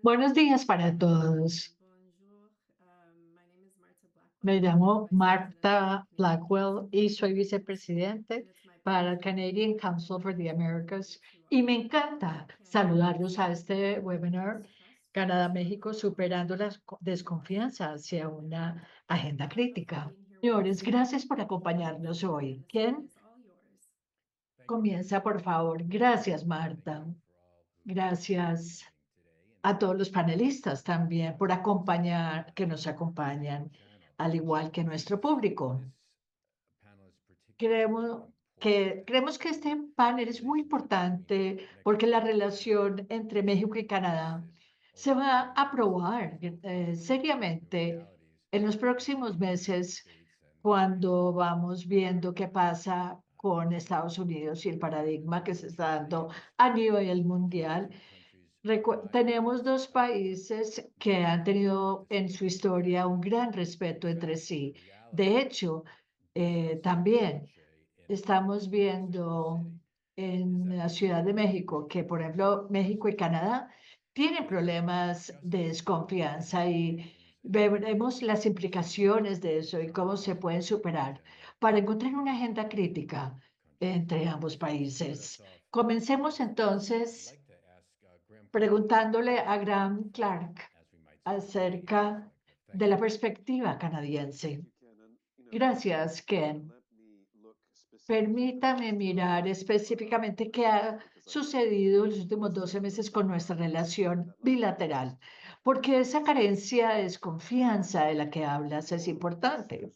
Buenos días para todos. Bonjour, my name is Marta Blackwell. Me I'm the llamo Vice President for the Marta Canadian Blackwell Council y for the soy Americas, vicepresidente and it's my para el pleasure Canadian to Council for welcome the you Americas to y our me encanta Canada-US saludarlos a este webinar Mistrust Canadá-México to superando Policy. la desconfianza hacia una agenda Thank you all for crítica. being here with us Señores, today. gracias por acompañarnos And hoy. the stage ¿Quién is all yours. comienza, por favor? Gracias, Marta. Gracias a todos los panelistas también por acompañar, que nos acompañan, al igual que nuestro público. Creemos creemos que este panel es muy importante porque la relación entre México y Canadá se va a probar seriamente en los próximos meses cuando vamos viendo qué pasa con Estados Unidos y el paradigma que se está dando a nivel mundial. Tenemos dos países que han tenido en su historia un gran respeto entre sí. De hecho, también estamos viendo en la Ciudad de México que, por ejemplo, México y Canadá tienen problemas de desconfianza y veremos las implicaciones de eso y cómo se pueden superar para encontrar una agenda crítica entre ambos países. Comencemos entonces preguntándole a Graham Clark acerca de la perspectiva canadiense. Gracias, Ken. Permítame mirar específicamente qué ha sucedido en los últimos 12 meses con nuestra relación bilateral, porque esa carencia de desconfianza de la que hablas es importante.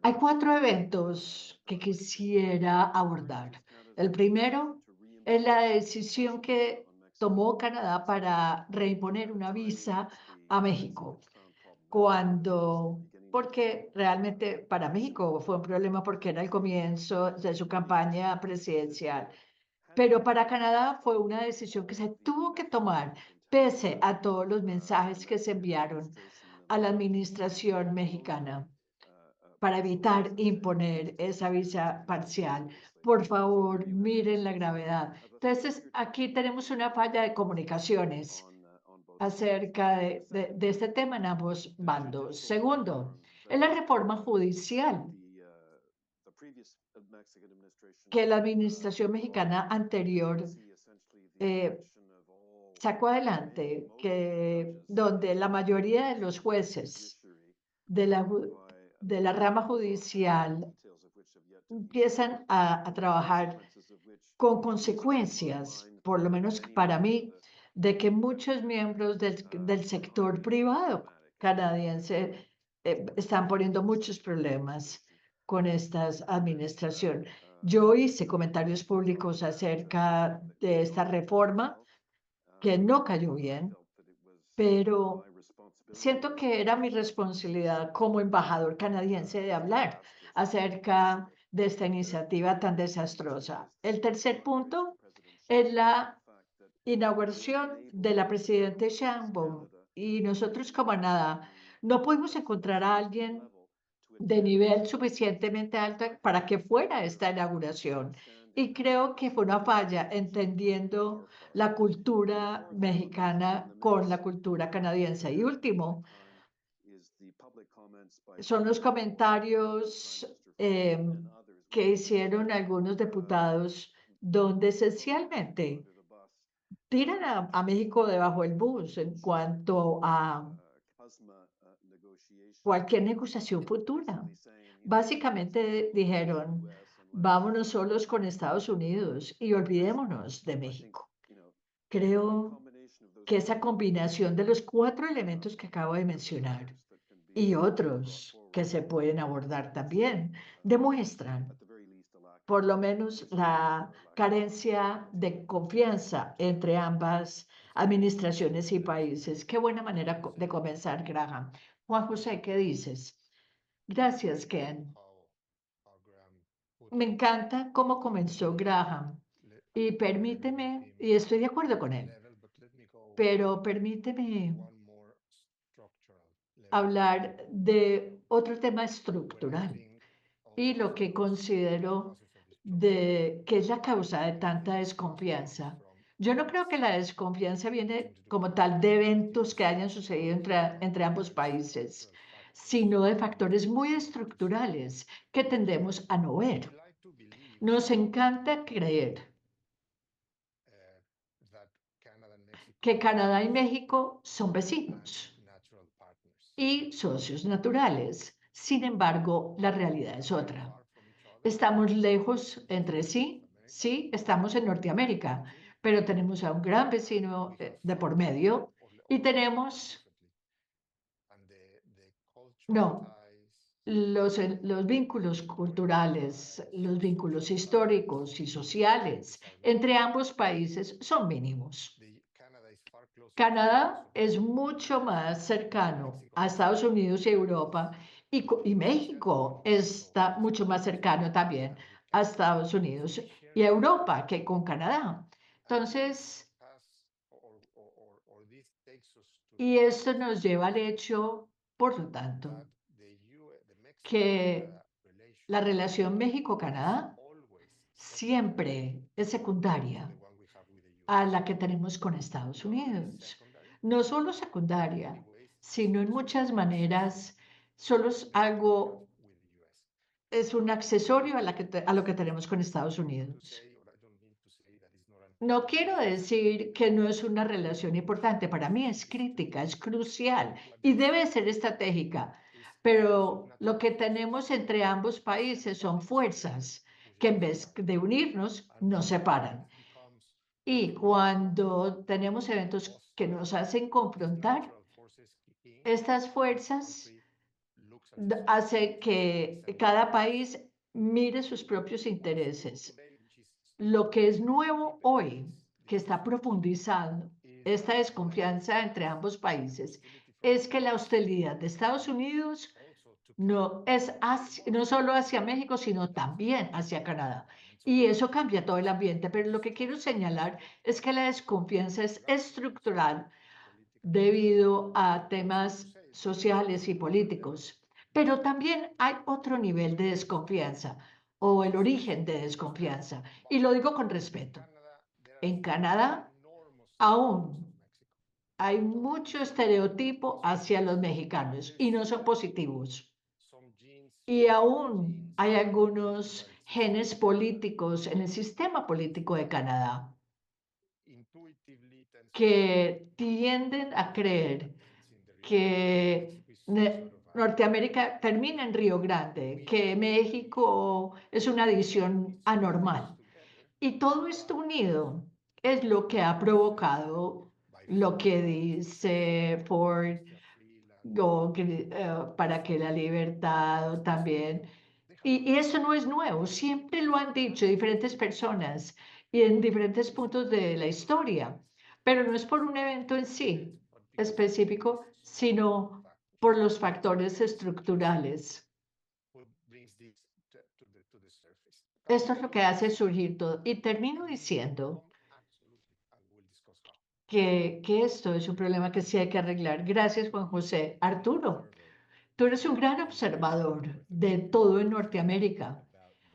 Hay cuatro eventos que quisiera abordar. El primero es la decisión que tomó Canadá para reimponer una visa a México, porque realmente para México fue un problema porque era el comienzo de su campaña presidencial, pero para Canadá fue una decisión que se tuvo que tomar pese a todos los mensajes que se enviaron a la administración mexicana para evitar imponer esa visa parcial. Por favor, miren la gravedad. Entonces, aquí tenemos una falla de comunicaciones acerca de este tema en ambos bandos. Segundo, es la reforma judicial que la administración mexicana anterior eh, sacó adelante, donde la mayoría de los jueces de de la rama judicial empiezan a trabajar con consecuencias, por lo menos para mí, de que muchos miembros del sector privado canadiense están poniendo muchos problemas con esta administración. Yo hice comentarios públicos acerca de esta reforma que no cayó bien, pero siento que era mi responsabilidad como embajador canadiense de hablar acerca de esta iniciativa tan desastrosa. El tercer punto es la inauguración de la presidenta Sheinbaum y nosotros como Canadá no pudimos encontrar a alguien de nivel suficientemente alto para que fuera esta inauguración. Y creo que fue una falla entendiendo la cultura mexicana con la cultura canadiense. Y último, son los comentarios que hicieron algunos diputados donde esencialmente tiran a México debajo del bus en cuanto a cualquier negociación futura. Básicamente dijeron, vámonos solos con Estados Unidos y olvidémonos de México. Creo que esa combinación de los cuatro elementos que acabo de mencionar y otros que se pueden abordar también demuestran por lo menos la carencia de confianza entre ambas administraciones y países. Qué buena manera de comenzar, Graham. Juan José, ¿qué dices? Gracias, Ken. Me encanta cómo comenzó Graham y permíteme, y estoy de acuerdo con él, pero permíteme hablar de otro tema estructural y lo que considero que es la causa de tanta desconfianza. Yo no creo que la desconfianza viene como tal de eventos que hayan sucedido entre ambos países, sino de factores muy estructurales que tendemos a no ver. Nos encanta creer que Canadá y México son vecinos y socios naturales. Sin embargo, la realidad es otra. Estamos lejos entre sí, sí, estamos en Norteamérica, pero tenemos a un gran vecino de por medio y tenemos, no, los vínculos culturales, los vínculos históricos y sociales entre ambos países son mínimos. Canadá es mucho más cercano a Estados Unidos y Europa y México está mucho más cercano también a Estados Unidos y a Europa que con Canadá. Entonces, y esto nos lleva al hecho, por lo tanto, que la relación México-Canadá siempre es secundaria a la que tenemos con Estados Unidos. No solo secundaria, sino en muchas maneras solo es algo, es un accesorio a lo que tenemos con Estados Unidos. No quiero decir que no es una relación importante, para mí es crítica, es crucial y debe ser estratégica, pero lo que tenemos entre ambos países son fuerzas que en vez de unirnos, nos separan. Y cuando tenemos eventos que nos hacen confrontar, estas fuerzas hacen que cada país mire sus propios intereses. Lo que es nuevo hoy, que está profundizando esta desconfianza entre ambos países, es que la hostilidad de Estados Unidos no es no solo hacia México, sino también hacia Canadá. Y eso cambia todo el ambiente, pero lo que quiero señalar es que la desconfianza es estructural debido a temas sociales y políticos. Pero también hay otro nivel de desconfianza o el origen de desconfianza. Y lo digo con respeto. En Canadá aún hay mucho estereotipo hacia los mexicanos y no son positivos. Y aún hay algunos genes políticos en el sistema político de Canadá que tienden a creer que Norteamérica termina en Río Grande, que México es una adición anormal. Y todo esto unido es lo que ha provocado lo que dice Ford para que la libertad también. Y eso no es nuevo, siempre lo han dicho diferentes personas y en diferentes puntos de la historia, pero no es por un evento en sí específico, sino por los factores estructurales. Esto es lo que hace surgir todo. Y termino diciendo que esto es un problema que sí hay que arreglar. Gracias, Juan José. Arturo, tú eres un gran observador de todo en Norteamérica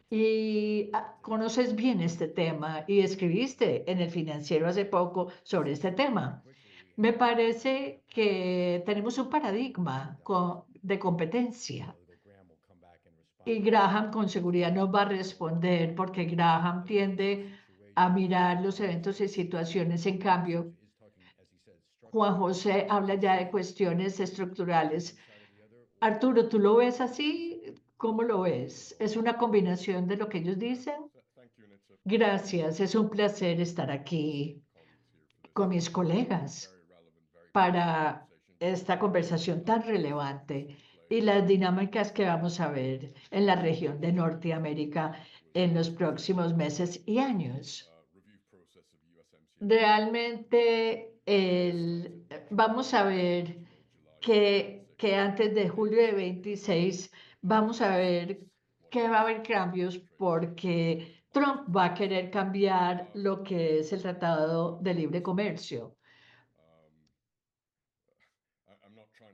y conoces bien este tema y escribiste en El Financiero hace poco sobre este tema. Me parece que tenemos un paradigma de competencia y Graham con seguridad nos va a responder porque Graham tiende a mirar los eventos y situaciones. En cambio, Juan José habla ya de cuestiones estructurales. Arturo, ¿tú lo ves así? ¿Cómo lo ves? ¿Es una combinación de lo que ellos dicen? Gracias, es un placer estar aquí con mis colegas para esta conversación tan relevante y las dinámicas que vamos a ver en la región de Norteamérica en los próximos meses y años. Realmente vamos a ver que antes de julio de 26 vamos a ver que va a haber cambios porque Trump va a querer cambiar lo que es el Tratado de Libre Comercio.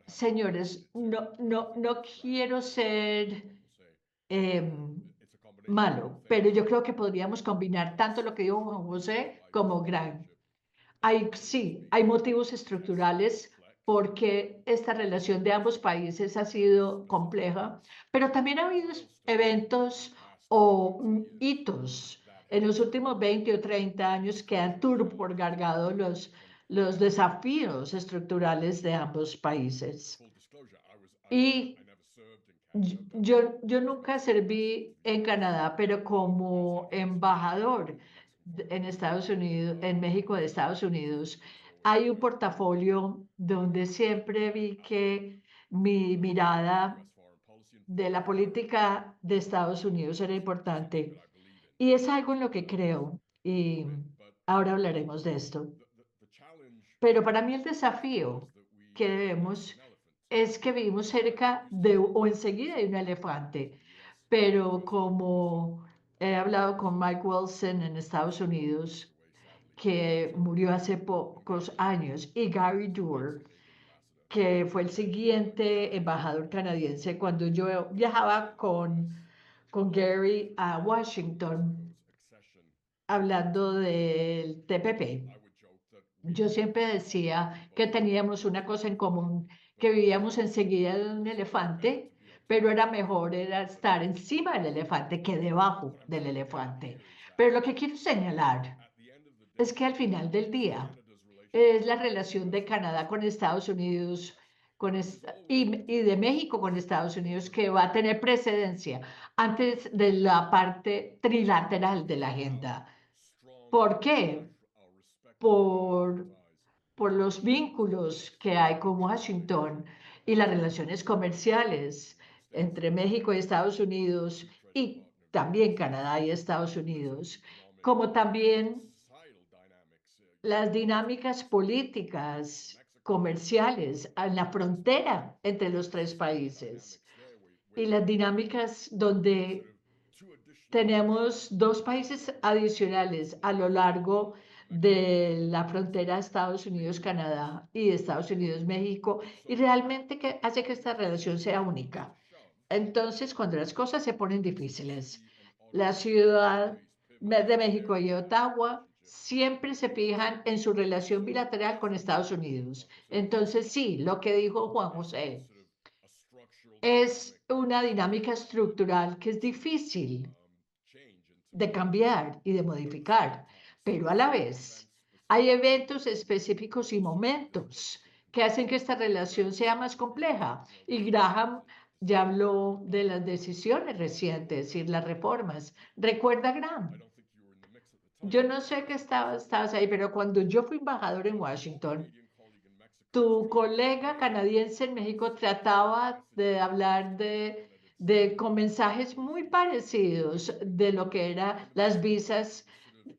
Señores, no quiero ser malo, pero yo creo que podríamos combinar tanto lo que dijo Juan José como Gran. Sí, hay motivos estructurales porque esta relación de ambos países ha sido compleja, pero también ha habido eventos o hitos en los últimos 20 o 30 años que han turbocargado los desafíos estructurales de ambos países. Y yo nunca serví en Canadá, pero como embajador en Estados Unidos, en México de Estados Unidos, hay un portafolio donde siempre vi que mi mirada de la política de Estados Unidos era importante. Y es algo en lo que creo. Y ahora hablaremos de esto. Pero para mí el desafío que vemos es que vivimos cerca de o enseguida de un elefante, pero como he hablado con Mike Wilson en Estados Unidos, que murió hace pocos años, y Gary Doer, que fue el siguiente embajador canadiense, cuando yo viajaba con Gary a Washington, hablando del TPP. Yo siempre decía que teníamos una cosa en común, que vivíamos enseguida de un elefante, pero era estar encima del elefante que debajo del elefante. Pero lo que quiero señalar es que al final del día es la relación de Canadá con Estados Unidos y de México con Estados Unidos que va a tener precedencia antes de la parte trilateral de la agenda. ¿Por qué? Por por los vínculos que hay con Washington y las relaciones comerciales entre México y Estados Unidos y también Canadá y Estados Unidos, como también las dinámicas políticas, comerciales en la frontera entre los tres países y las dinámicas donde tenemos dos países adicionales a lo largo de la frontera Estados Unidos-Canadá y Estados Unidos-México, y realmente que hace que esta relación sea única. Entonces, cuando las cosas se ponen difíciles, la ciudad de México y Ottawa siempre se fijan en su relación bilateral con Estados Unidos. Entonces, sí, lo que dijo Juan José es una dinámica estructural que es difícil de cambiar y de modificar, pero a la vez hay eventos específicos y momentos que hacen que esta relación sea más compleja. Y Graham ya habló de las decisiones recientes y las reformas. ¿Recuerda, Graham? Yo no sé que estabas ahí, pero cuando yo fui embajador en Washington, tu colega canadiense en México trataba de hablar con mensajes muy parecidos de lo que eran las visas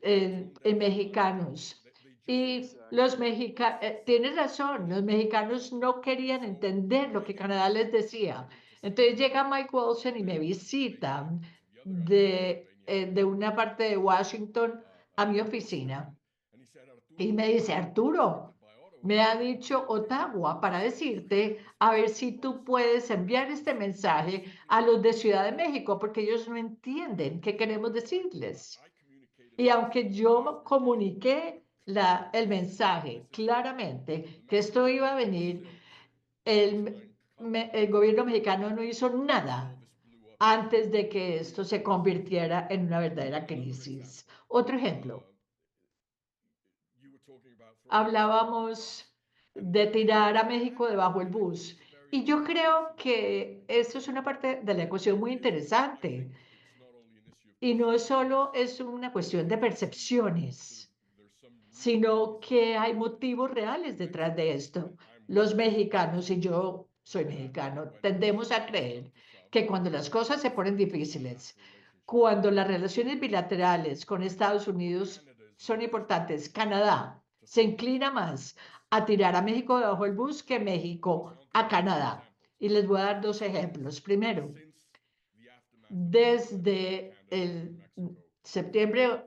en mexicanos. Y los mexicanos, tienes razón, los mexicanos no querían entender lo que Canadá les decía. Entonces llega Mike Wilson y me visita de una parte de Washington a mi oficina y me dice, Arturo, me ha dicho Ottawa para decirte a ver si tú puedes enviar este mensaje a los de Ciudad de México, porque ellos no entienden qué queremos decirles. Y aunque yo comuniqué el mensaje claramente que esto iba a venir, el gobierno mexicano no hizo nada antes de que esto se convirtiera en una verdadera crisis. Otro ejemplo, hablábamos de tirar a México debajo del bus. Y yo creo que esto es una parte de la ecuación muy interesante. Y no solo es una cuestión de percepciones, sino que hay motivos reales detrás de esto. Los mexicanos, y yo soy mexicano, tendemos a creer que cuando las cosas se ponen difíciles, cuando las relaciones bilaterales con Estados Unidos son importantes, Canadá se inclina más a tirar a México debajo del bus que México a Canadá. Y les voy a dar dos ejemplos. Primero, desde el septiembre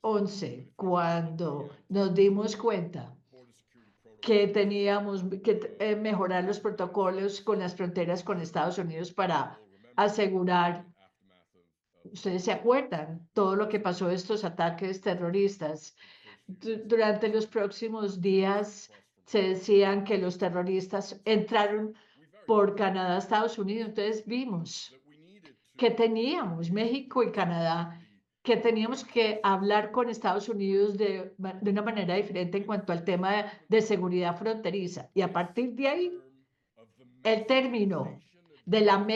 11, cuando nos dimos cuenta que teníamos que mejorar los protocolos con las fronteras con Estados Unidos para asegurar, ustedes se acuerdan, todo lo que pasó, estos ataques terroristas, Durante los próximos días se decían que los terroristas entraron por Canadá a Estados Unidos. Entonces vimos que teníamos, México y Canadá, que teníamos que hablar con Estados Unidos de una manera diferente en cuanto al tema de seguridad fronteriza. Y a partir de ahí, el término de la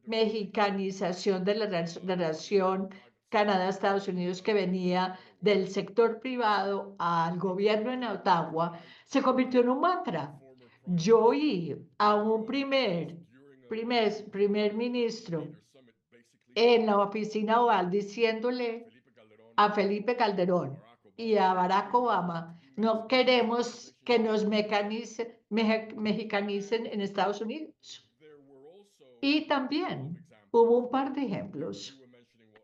mexicanización de la relación Canadá-Estados Unidos que venía del sector privado al gobierno en Ottawa se convirtió en un mantra. Yo oí a un primer ministro en la oficina oval diciéndole a Felipe Calderón y a Barack Obama, no queremos que nos mexicanicen en Estados Unidos. Y también hubo un par de ejemplos.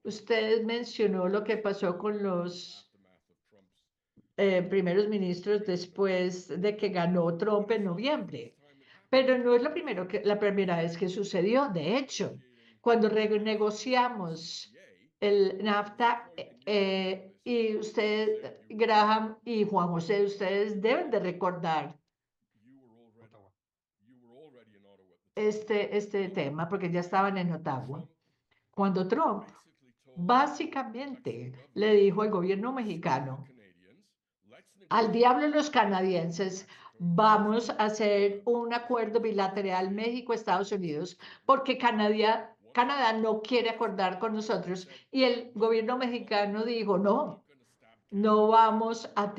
Usted mencionó lo que pasó con los primeros ministros después de que ganó Trump en noviembre. Pero no es la primera vez que sucedió. De hecho, cuando renegociamos el NAFTA, y usted, Graham y Juan José, ustedes deben de recordar este tema, porque ya estaban en Ottawa. Cuando Trump básicamente le dijo al gobierno mexicano, al diablo los canadienses, vamos a hacer un acuerdo bilateral México-Estados Unidos, porque Canadá no quiere acordar con nosotros. Y el gobierno mexicano dijo, no, no vamos a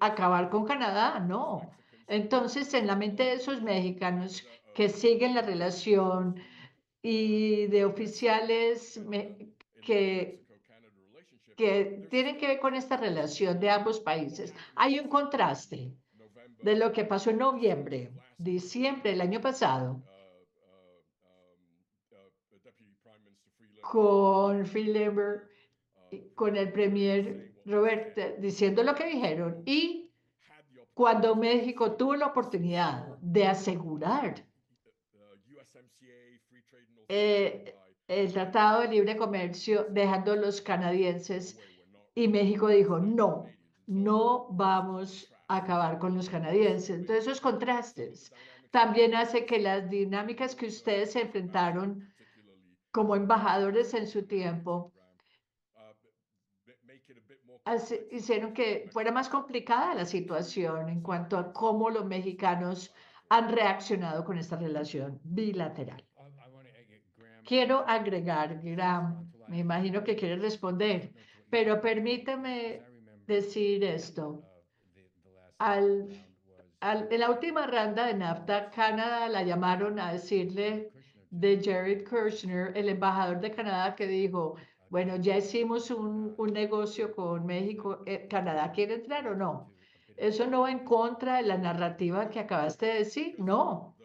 acabar con Canadá, no. Entonces, en la mente de esos mexicanos que siguen la relación y de oficiales que tienen que ver con esta relación de ambos países, hay un contraste de lo que pasó en noviembre, diciembre del año pasado, con Phil Lemmer, con el premier Robert, diciendo lo que dijeron, y cuando México tuvo la oportunidad de asegurar el Tratado de Libre Comercio, dejando a los canadienses, y México dijo, no, no vamos a acabar con los canadienses. Entonces, esos contrastes también hace que las dinámicas que ustedes se enfrentaron como embajadores en su tiempo hicieron que fuera más complicada la situación en cuanto a cómo los mexicanos han reaccionado con esta relación bilateral. Quiero agregar, Graham, me imagino que quiere responder, pero permítame decir esto. En la última ronda de NAFTA, Canadá la llamaron a decirle de Jared Kushner, el embajador de Canadá, que dijo, bueno, ya hicimos un negocio con México, ¿Canadá quiere entrar o no? ¿Eso no va en contra de la narrativa que acabaste de decir? No.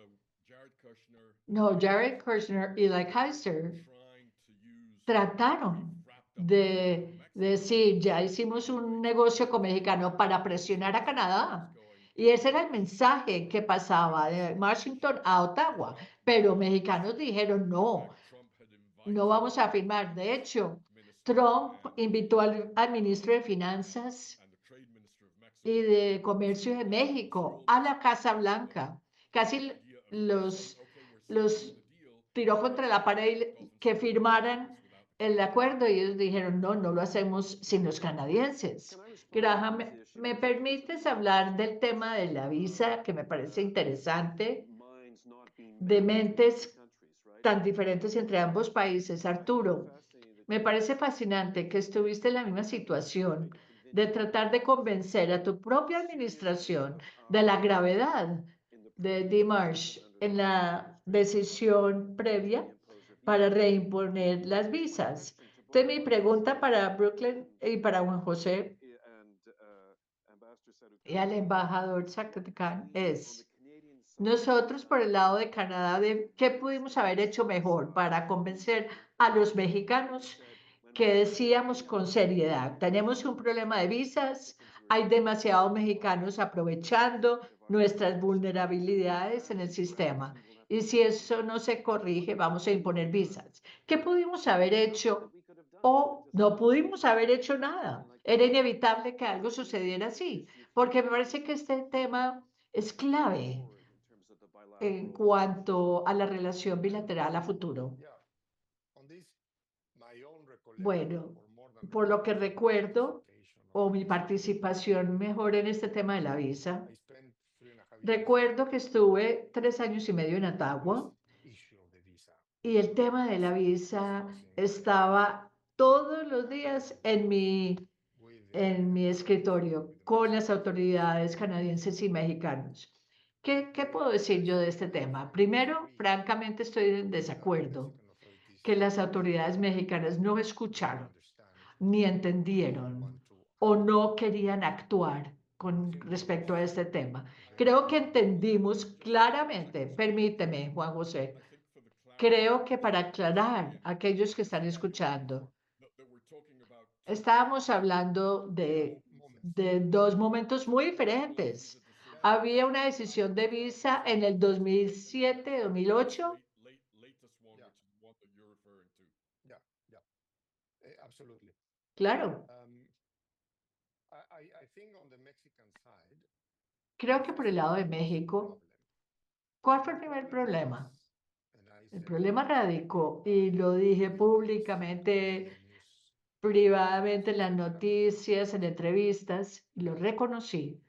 No, Jared Kushner y Like Heister trataron de decir, ya hicimos un negocio con mexicano para presionar a Canadá. Y ese era el mensaje que pasaba de Washington a Ottawa. Pero mexicanos dijeron, no, no vamos a firmar. De hecho, Trump invitó al ministro de Finanzas y de Comercio de México a la Casa Blanca. Casi los tiró contra la pared que firmaran el acuerdo y ellos dijeron, no, no lo hacemos sin los canadienses. Graham, ¿me permites hablar del tema de la visa, que me parece interesante, de mentes tan diferentes entre ambos países? Arturo, me parece fascinante que estuviste en la misma situación de tratar de convencer a tu propia administración de la gravedad de DeMarsh en la decisión previa para reimponer las visas. Entonces, mi pregunta para Brooklyn y para Juan José y al embajador Zacatecán es, nosotros por el lado de Canadá, ¿qué pudimos haber hecho mejor para convencer a los mexicanos que decíamos con seriedad, tenemos un problema de visas, hay demasiados mexicanos aprovechando nuestras vulnerabilidades en el sistema? Y si eso no se corrige, vamos a imponer visas. ¿Qué pudimos haber hecho o no pudimos haber hecho nada? era inevitable que algo sucediera así, porque me parece que este tema es clave en cuanto a la relación bilateral a futuro. Bueno, por lo que recuerdo, o mi participación mejor en este tema de la visa, recuerdo que estuve 3 años y medio en Ottawa y el tema de la visa estaba todos los días en mi escritorio con las autoridades canadienses y mexicanos. ¿Qué puedo decir yo de este tema? Primero, francamente estoy en desacuerdo que las autoridades mexicanas no escucharon ni entendieron o no querían actuar con respecto a este tema. Creo que entendimos claramente, permíteme, Juan José, creo que para aclarar a aquellos que están escuchando, estábamos hablando de dos momentos muy diferentes. Había una decisión de visa en el 2007, 2008. Claro, creo que por el lado de México, ¿cuál fue el primer problema? El problema radicó, y lo dije públicamente, privadamente en las noticias, en entrevistas, y lo reconocí,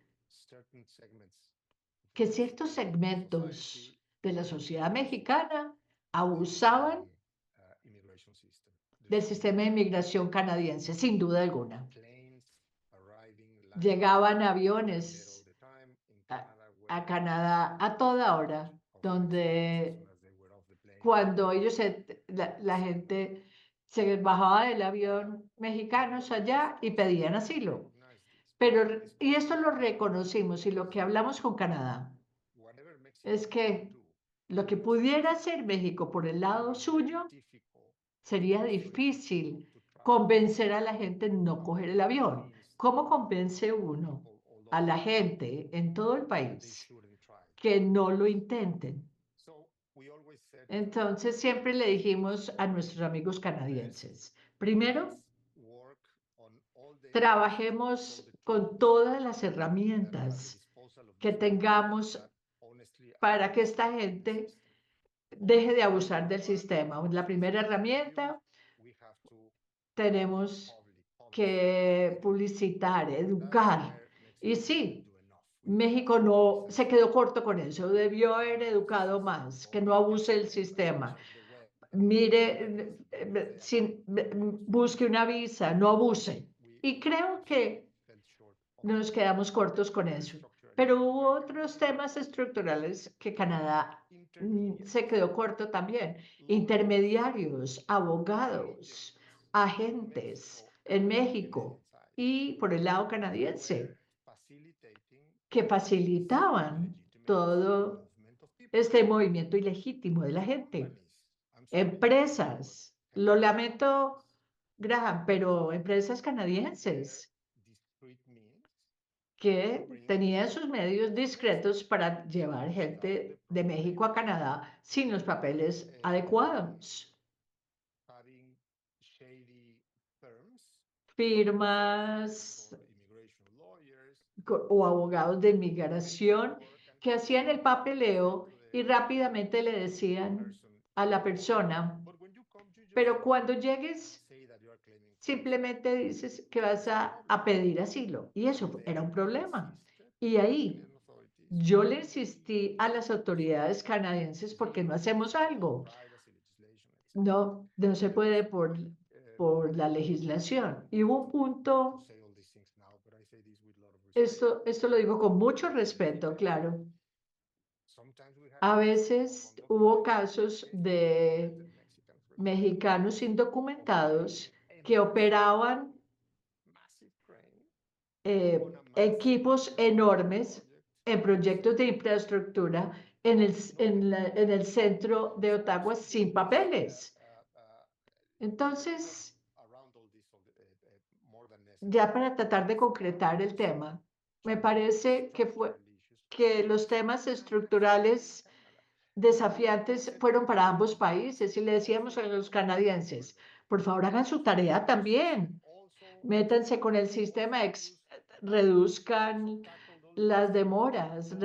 que ciertos segmentos de la sociedad mexicana abusaban del sistema de inmigración canadiense, sin duda alguna. Llegaban aviones a Canadá a toda hora, donde cuando la gente se bajaba del avión mexicanos allá y pedían asilo. Y esto lo reconocimos y lo que hablamos con Canadá es que lo que pudiera hacer México por el lado suyo sería difícil convencer a la gente de no coger el avión. ¿Cómo convence uno a la gente en todo el país que no lo intenten? Entonces siempre le dijimos a nuestros amigos canadienses, primero, trabajemos con todas las herramientas que tengamos para que esta gente deje de abusar del sistema. La primera herramienta, tenemos que publicitar, educar. Y sí, México no se quedó corto con eso, debió haber educado más, que no abuse el sistema. Mire, busque una visa, no abuse. Y creo que nos quedamos cortos con eso. Pero hubo otros temas estructurales que Canadá se quedó corto también. Intermediarios, abogados, agentes en México y por el lado canadiense que facilitaban todo este movimiento ilegítimo de la gente. Empresas, lo lamento, Graham, pero empresas canadienses que tenían sus medios discretos para llevar gente de México a Canadá sin los papeles adecuados. Firmas o abogados de inmigración que hacían el papeleo y rápidamente le decían a la persona, pero cuando llegues, simplemente dices que vas a pedir asilo. Y eso era un problema. Y ahí yo le insistí a las autoridades canadienses porque no hacemos algo. No se puede por la legislación. Y hubo un punto, esto lo digo con mucho respeto, claro. A veces hubo casos de mexicanos indocumentados que operaban equipos enormes en proyectos de infraestructura en el centro de Ottawa sin papeles. Entonces, ya para tratar de concretar el tema, me parece que los temas estructurales desafiantes fueron para ambos países y le decíamos a los canadienses, por favor hagan su tarea también. métanse con el sistema, reduzcan las demoras,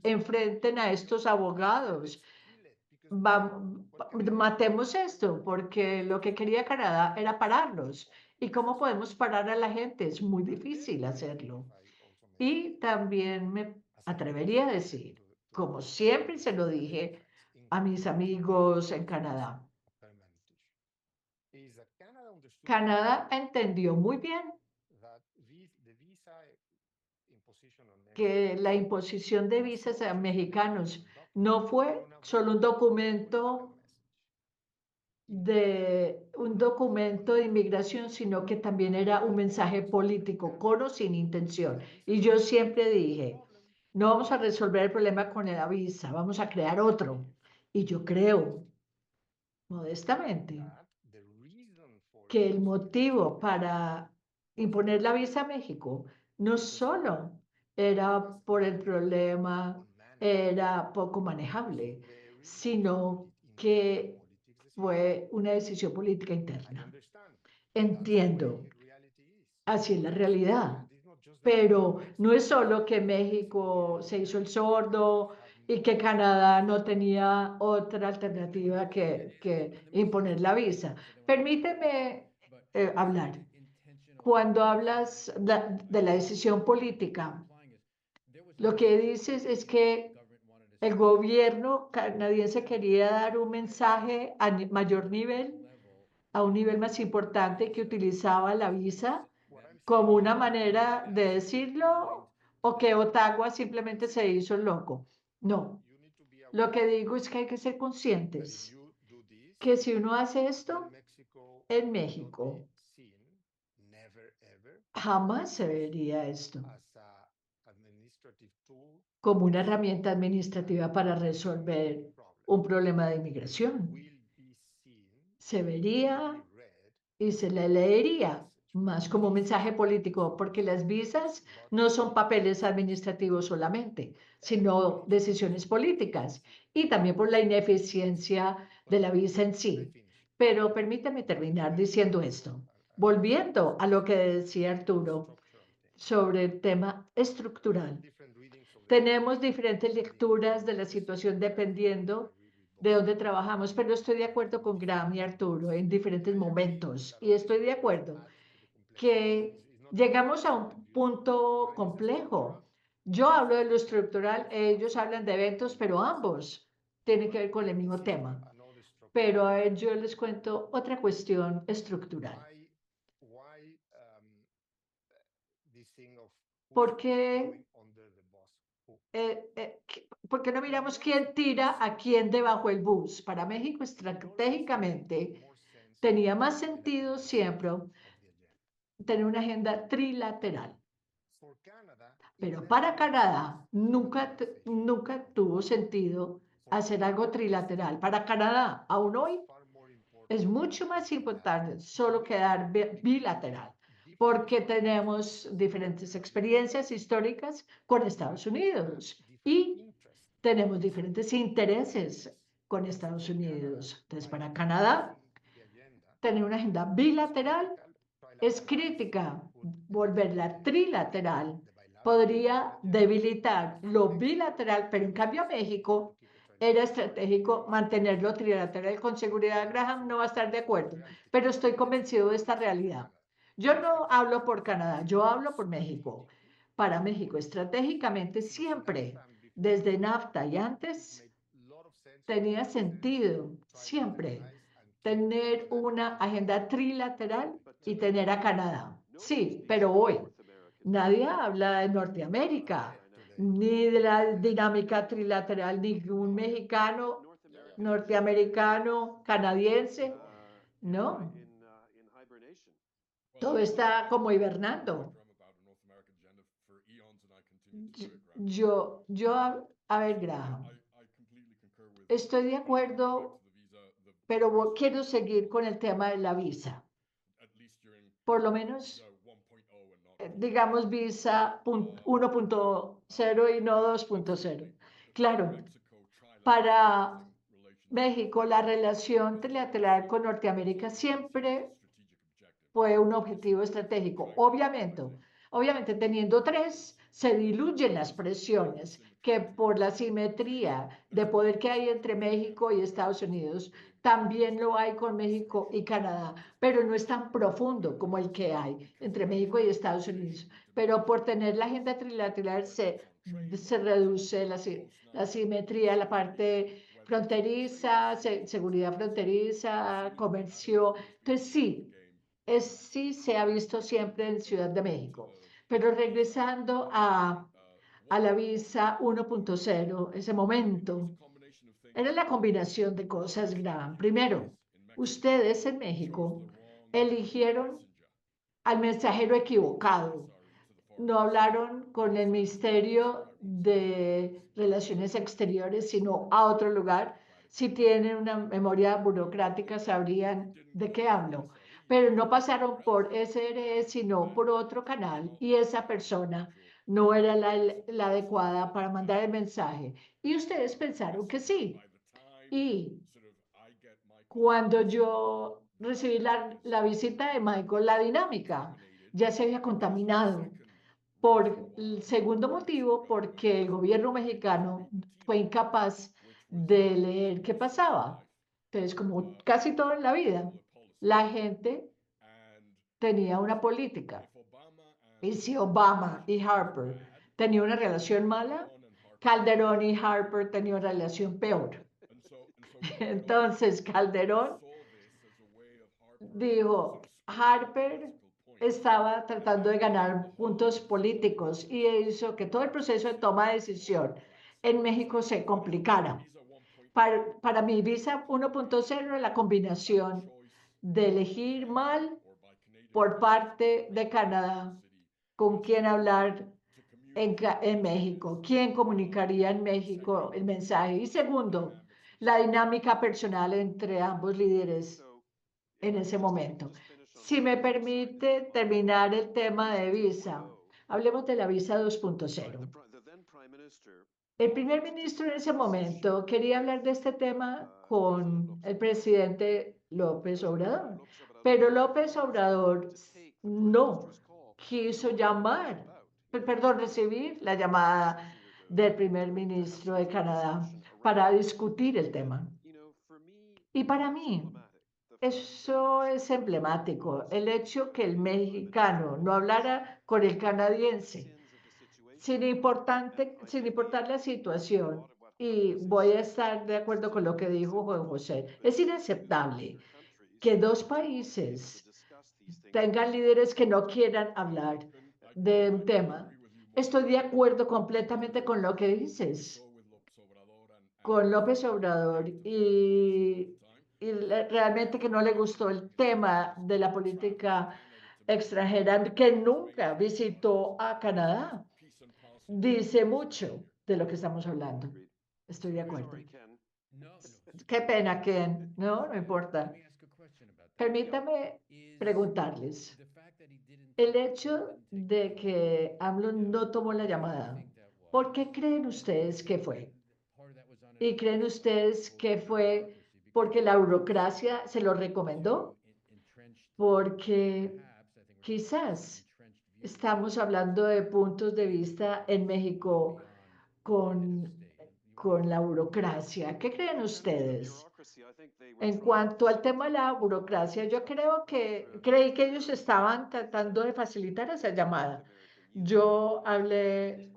enfrenten a estos abogados. Matemos esto, porque lo que quería Canadá era pararlos. ¿Y cómo podemos parar a la gente? Es muy difícil hacerlo. Y también me atrevería a decir, como siempre se lo dije a mis amigos en Canadá, Canadá entendió muy bien que la imposición de visas a mexicanos no fue solo un documento de inmigración, sino que también era un mensaje político, con o sin intención. Y yo siempre dije, no vamos a resolver el problema con la visa, vamos a crear otro. Y yo creo, modestamente, que el motivo para imponer la visa a México no solo era por el problema, era poco manejable, sino que fue una decisión política interna. Entiendo, así es la realidad, pero no es solo que México se hizo el sordo y que Canadá no tenía otra alternativa que imponer la visa. Permíteme hablar. Cuando hablas de la decisión política, lo que dices es que el gobierno canadiense quería dar un mensaje a mayor nivel, a un nivel más importante, que utilizaba la visa como una manera de decirlo, o que Ottawa simplemente se hizo el loco. No, lo que digo es que hay que ser conscientes que si uno hace esto en México, jamás se vería esto como una herramienta administrativa para resolver un problema de inmigración. Se vería y se le leería más como un mensaje político, porque las visas no son papeles administrativos solamente, sino decisiones políticas, y también por la ineficiencia de la visa en sí. Pero permítame terminar diciendo esto, volviendo a lo que decía Arturo sobre el tema estructural. Tenemos diferentes lecturas de la situación dependiendo de dónde trabajamos, pero estoy de acuerdo con Graham y Arturo en diferentes momentos, y estoy de acuerdo que llegamos a un punto complejo. Yo hablo de lo estructural, ellos hablan de eventos, pero ambos tienen que ver con el mismo tema. Pero a ver, yo les cuento otra cuestión estructural. ¿Por qué ¿por qué no miramos quién tira a quién debajo del bus? Para México, estratégicamente, tenía más sentido siempre tener una agenda trilateral. Pero para Canadá nunca tuvo sentido hacer algo trilateral. Para Canadá, aún hoy, es mucho más importante solo quedar bilateral, porque tenemos diferentes experiencias históricas con Estados Unidos y tenemos diferentes intereses con Estados Unidos. Entonces, para Canadá, tener una agenda bilateral es crítica. Volverla trilateral podría debilitar lo bilateral, pero en cambio a México era estratégico mantenerlo trilateral. Con seguridad, Graham no va a estar de acuerdo, pero estoy convencido de esta realidad. Yo no hablo por Canadá, yo hablo por México. Para México, estratégicamente, siempre, desde NAFTA y antes, tenía sentido, siempre, tener una agenda trilateral y tener a Canadá. Sí, pero hoy nadie habla de Norteamérica, ni de la dinámica trilateral, ningún mexicano, norteamericano, canadiense, no. Todo está como hibernando. A ver, Graham, estoy de acuerdo, pero quiero seguir con el tema de la visa. Por lo menos, digamos, visa 1.0 y no 2.0. Claro, para México, la relación trilateral con Norteamérica siempre fue un objetivo estratégico. Obviamente teniendo tres, se diluyen las presiones que por la simetría de poder que hay entre México y Estados Unidos, también lo hay con México y Canadá, pero no es tan profundo como el que hay entre México y Estados Unidos. Pero por tener la agenda trilateral se reduce la simetría, la parte fronteriza, seguridad fronteriza, comercio. Entonces sí se ha visto siempre en Ciudad de México. Pero regresando a la visa 1.0, ese momento, era la combinación de cosas gran. Primero, ustedes en México eligieron al mensajero equivocado. No hablaron con el Ministerio de Relaciones Exteriores, sino a otro lugar. Si tienen una memoria burocrática, sabrían de qué hablo. Pero no pasaron por SRE, sino por otro canal, y esa persona no era la adecuada para mandar el mensaje. Y ustedes pensaron que sí. Y cuando yo recibí la visita de Michael, la dinámica ya se había contaminado. Por el segundo motivo, porque el gobierno mexicano fue incapaz de leer qué pasaba. Entonces, como casi todo en la vida, la gente tenía una política. Y si Obama y Harper tenían una relación mala, Calderón y Harper tenían una relación peor. Entonces, Calderón dijo, Harper estaba tratando de ganar puntos políticos y hizo que todo el proceso de toma de decisión en México se complicara. Para mi visa 1.0, la combinación de elegir mal por parte de Canadá con quién hablar en México, quién comunicaría en México el mensaje. Y segundo, la dinámica personal entre ambos líderes en ese momento. Si me permite terminar el tema de visa, hablemos de la visa 2.0. El primer ministro en ese momento quería hablar de este tema con el presidente López Obrador, pero López Obrador no quiso recibir la llamada del primer ministro de Canadá para discutir el tema. Y para mí, eso es emblemático, el hecho que el mexicano no hablara con el canadiense, sin importar la situación. Y voy a estar de acuerdo con lo que dijo Juan José. Es inaceptable que dos países tengan líderes que no quieran hablar de un tema. Estoy de acuerdo completamente con lo que dices, con López Obrador, y realmente que no le gustó el tema de la política extranjera, que nunca visitó a Canadá. Dice mucho de lo que estamos hablando. Estoy de acuerdo. Qué pena, Ken. No importa. Permítame preguntarles. El hecho de que AMLO no tomó la llamada, ¿por qué creen ustedes que fue? ¿Y creen ustedes que fue porque la burocracia se lo recomendó? Porque quizás estamos hablando de puntos de vista en México con, con la burocracia. ¿Qué creen ustedes? En cuanto al tema de la burocracia, yo creí que ellos estaban tratando de facilitar esa llamada. Yo hablé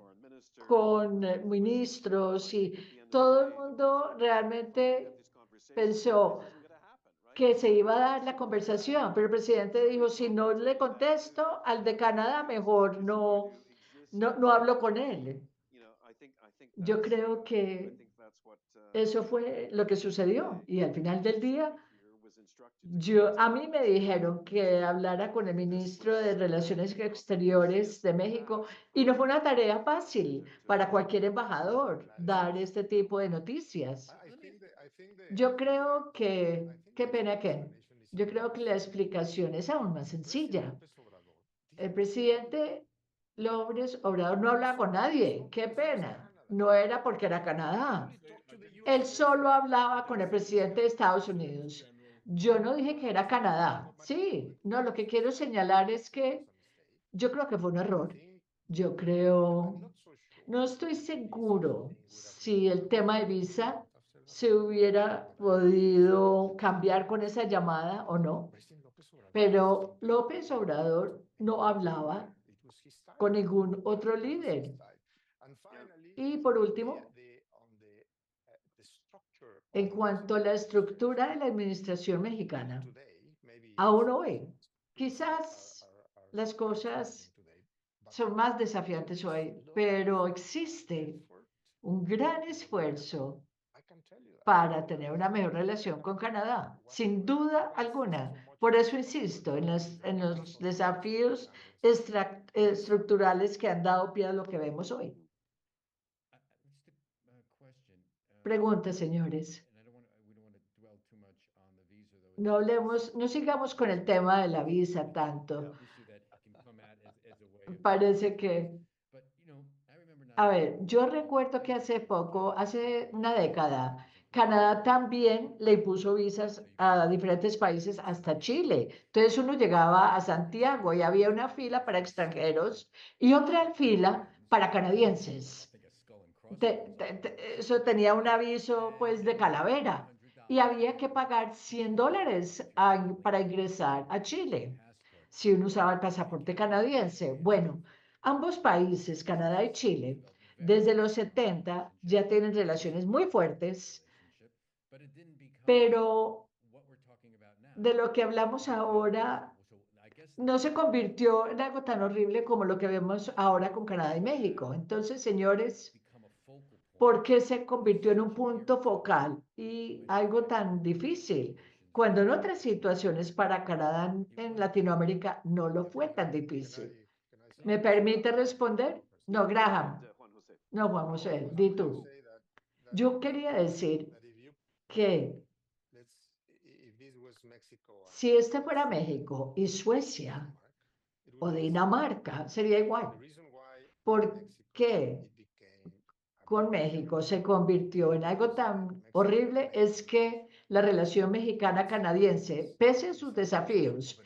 con ministros y todo el mundo realmente pensó que se iba a dar la conversación, pero el presidente dijo, si no le contesto al de Canadá, mejor no hablo con él. Yo creo que eso fue lo que sucedió y al final del día, a mí me dijeron que hablara con el ministro de Relaciones Exteriores de México y no fue una tarea fácil para cualquier embajador dar este tipo de noticias. Yo creo qué pena que, yo creo que la explicación es aún más sencilla. El presidente López Obrador no hablaba con nadie, qué pena. No era porque era Canadá. Él solo hablaba con el presidente de Estados Unidos. Yo no dije que era Canadá. Sí, no, lo que quiero señalar es que yo creo que fue un error. Yo creo, no estoy seguro si el tema de visa se hubiera podido cambiar con esa llamada o no, pero López Obrador no hablaba con ningún otro líder. Y por último, en cuanto a la estructura de la administración mexicana, aún hoy, quizás las cosas son más desafiantes hoy, pero existe un gran esfuerzo para tener una mejor relación con Canadá, sin duda alguna. Por eso insisto en los desafíos estructurales que han dado pie a lo que vemos hoy. Pregunta, señores. No hablemos, no sigamos con el tema de la visa tanto. Parece que, a ver, yo recuerdo que hace poco, hace una década, Canadá también le impuso visas a diferentes países, hasta Chile. Entonces uno llegaba a Santiago y había una fila para extranjeros y otra fila para canadienses. Eso tenía un aviso pues de calavera y había que pagar $100 para ingresar a Chile si uno usaba el pasaporte canadiense. Bueno, ambos países, Canadá y Chile, desde los 70 ya tienen relaciones muy fuertes, pero de lo que hablamos ahora no se convirtió en algo tan horrible como lo que vemos ahora con Canadá y México. Entonces, señores, ¿por qué se convirtió en un punto focal y algo tan difícil? Cuando en otras situaciones para Canadá en Latinoamérica no lo fue tan difícil. ¿Me permite responder? No, Graham. No, Juan José, di tú. Yo quería decir que si este fuera México y Suecia o Dinamarca, sería igual. ¿Por qué con México se convirtió en algo tan horrible? Es que la relación mexicana-canadiense, pese a sus desafíos,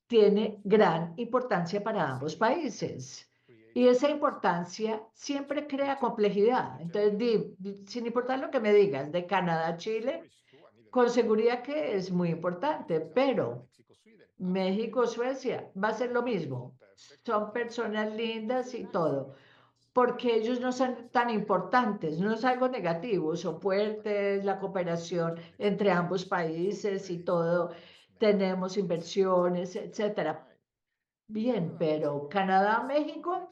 tiene gran importancia para ambos países. Y esa importancia siempre crea complejidad. Entonces, sin importar lo que me digas de Canadá a Chile, con seguridad que es muy importante, pero México, Suecia, va a ser lo mismo. Son personas lindas y todo, porque ellos no son tan importantes, no es algo negativo, son fuertes, la cooperación entre ambos países y todo, tenemos inversiones, etcétera. Bien, pero Canadá, México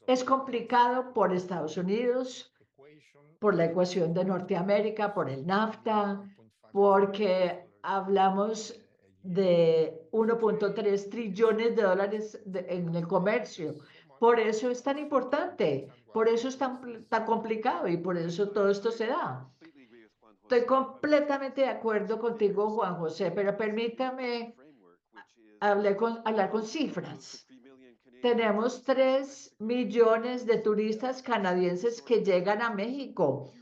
es complicado por Estados Unidos, por la ecuación de Norteamérica, por el NAFTA, porque hablamos de 1.3 trillones de dólares en el comercio. Por eso es tan importante, por eso es tan complicado y por eso todo esto se da. Estoy completamente de acuerdo contigo, Juan José, pero permítame hablar con cifras. Tenemos 3 millones de turistas canadienses que llegan a México.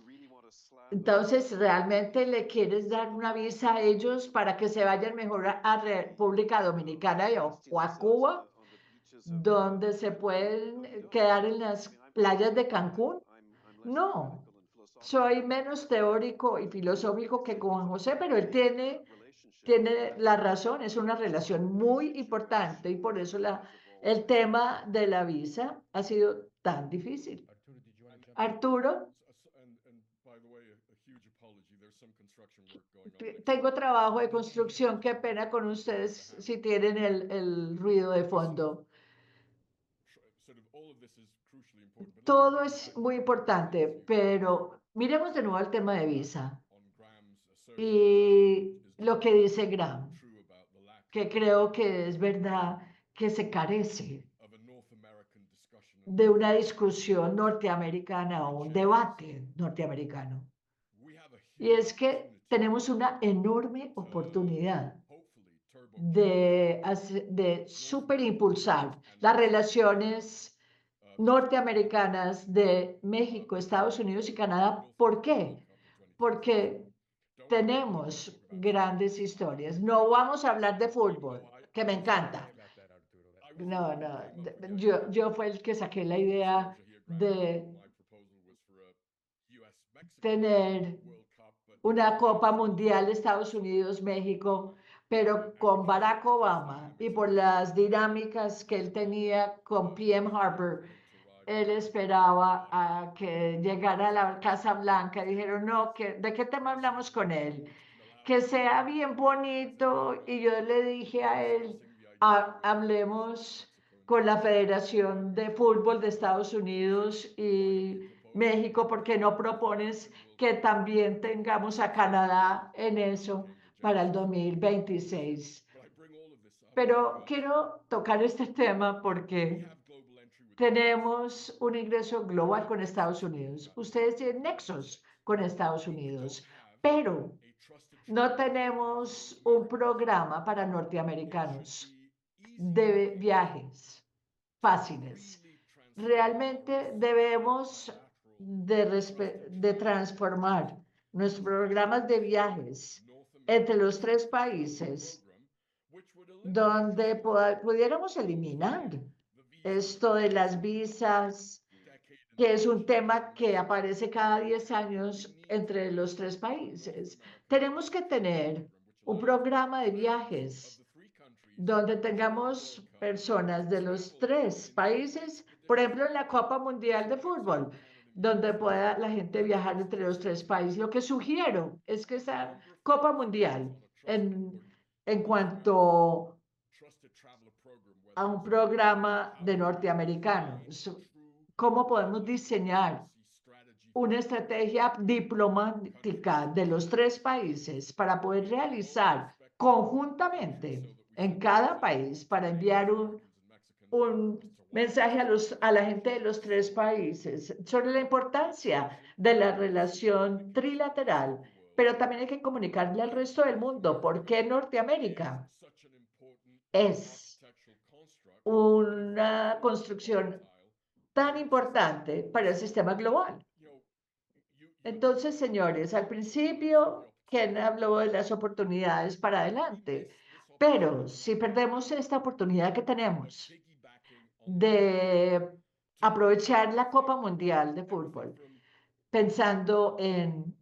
Entonces, ¿realmente le quieres dar una visa a ellos para que se vayan mejor a República Dominicana o a Cuba, donde se pueden quedar en las playas de Cancún? No, soy menos teórico y filosófico que Juan José, pero él tiene la razón, es una relación muy importante y por eso el tema de la visa ha sido tan difícil. Arturo, tengo trabajo de construcción, qué pena con ustedes si tienen el ruido de fondo. Todo es muy importante, pero miremos de nuevo el tema de visa y lo que dice Graham, que creo que es verdad que se carece de una discusión norteamericana o un debate norteamericano. Y es que tenemos una enorme oportunidad de superimpulsar las relaciones norteamericanas de México, Estados Unidos y Canadá. ¿Por qué? Porque tenemos grandes historias. No vamos a hablar de fútbol, que me encanta. No, no, yo fue el que saqué la idea de tener una Copa Mundial de Estados Unidos-México, pero con Barack Obama y por las dinámicas que él tenía con PM Harper, él esperaba a que llegara a la Casa Blanca. Dijeron, no, ¿de qué tema hablamos con él? Que sea bien bonito. Y yo le dije a él, hablemos con la Federación de Fútbol de Estados Unidos y México, porque no propones que también tengamos a Canadá en eso para el 2026. Pero quiero tocar este tema porque tenemos un ingreso global con Estados Unidos. Ustedes tienen nexos con Estados Unidos, pero no tenemos un programa para norteamericanos de viajes fáciles. Realmente debemos de transformar nuestros programas de viajes entre los tres países, donde pudiéramos eliminar esto de las visas, que es un tema que aparece cada 10 años entre los tres países. Tenemos que tener un programa de viajes donde tengamos personas de los tres países, por ejemplo, en la Copa Mundial de Fútbol, donde pueda la gente viajar entre los tres países. Lo que sugiero es que esa Copa Mundial, en cuanto a un programa de norteamericanos, ¿cómo podemos diseñar una estrategia diplomática de los tres países para poder realizar conjuntamente en cada país, para enviar un mensaje a la gente de los tres países sobre la importancia de la relación trilateral, pero también hay que comunicarle al resto del mundo por qué Norteamérica es una construcción tan importante para el sistema global. Entonces, señores, al principio, Ken habló de las oportunidades para adelante, pero si perdemos esta oportunidad que tenemos de aprovechar la Copa Mundial de Fútbol, pensando en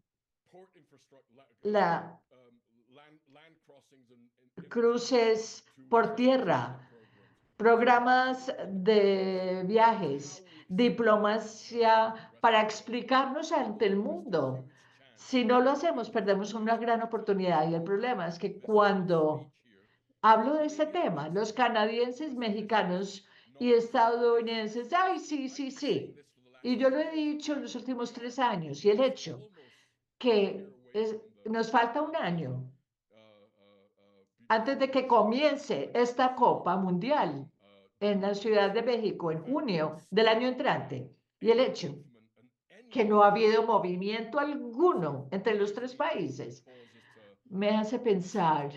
la cruces por tierra, programas de viajes, diplomacia para explicarnos ante el mundo. Si no lo hacemos, perdemos una gran oportunidad. Y el problema es que cuando hablo de este tema, los canadienses, mexicanos y estadounidenses, ay, sí, sí, sí. Y yo lo he dicho en los últimos 3 años, y el hecho que nos falta un año antes de que comience esta Copa Mundial en la Ciudad de México en junio del año entrante, y el hecho que no ha habido movimiento alguno entre los tres países, me hace pensar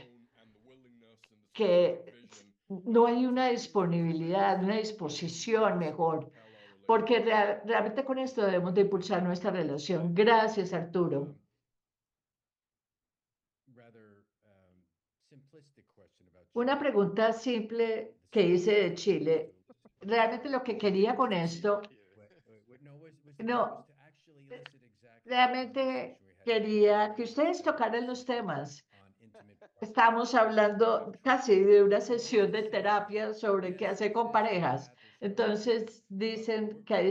que no hay una disponibilidad, una disposición mejor, porque realmente con esto debemos de impulsar nuestra relación. Gracias, Arturo. Una pregunta simple que hice de Chile. Realmente lo que quería con esto, no, realmente quería que ustedes tocaran los temas. Estamos hablando casi de una sesión de terapia sobre qué hacer con parejas. Entonces dicen que hay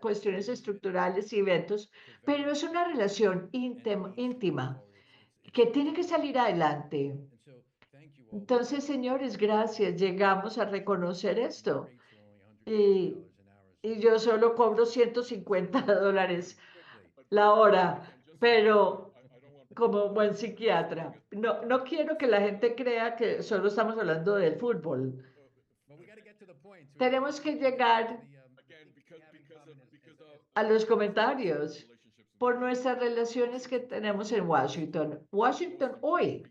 cuestiones estructurales y eventos, pero es una relación íntima que tiene que salir adelante. Entonces, señores, gracias. Llegamos a reconocer esto. Y, y yo solo cobro $150 la hora, pero como buen psiquiatra, no quiero que la gente crea que solo estamos hablando del fútbol. Tenemos que llegar a los comentarios por nuestras relaciones que tenemos en Washington. Washington hoy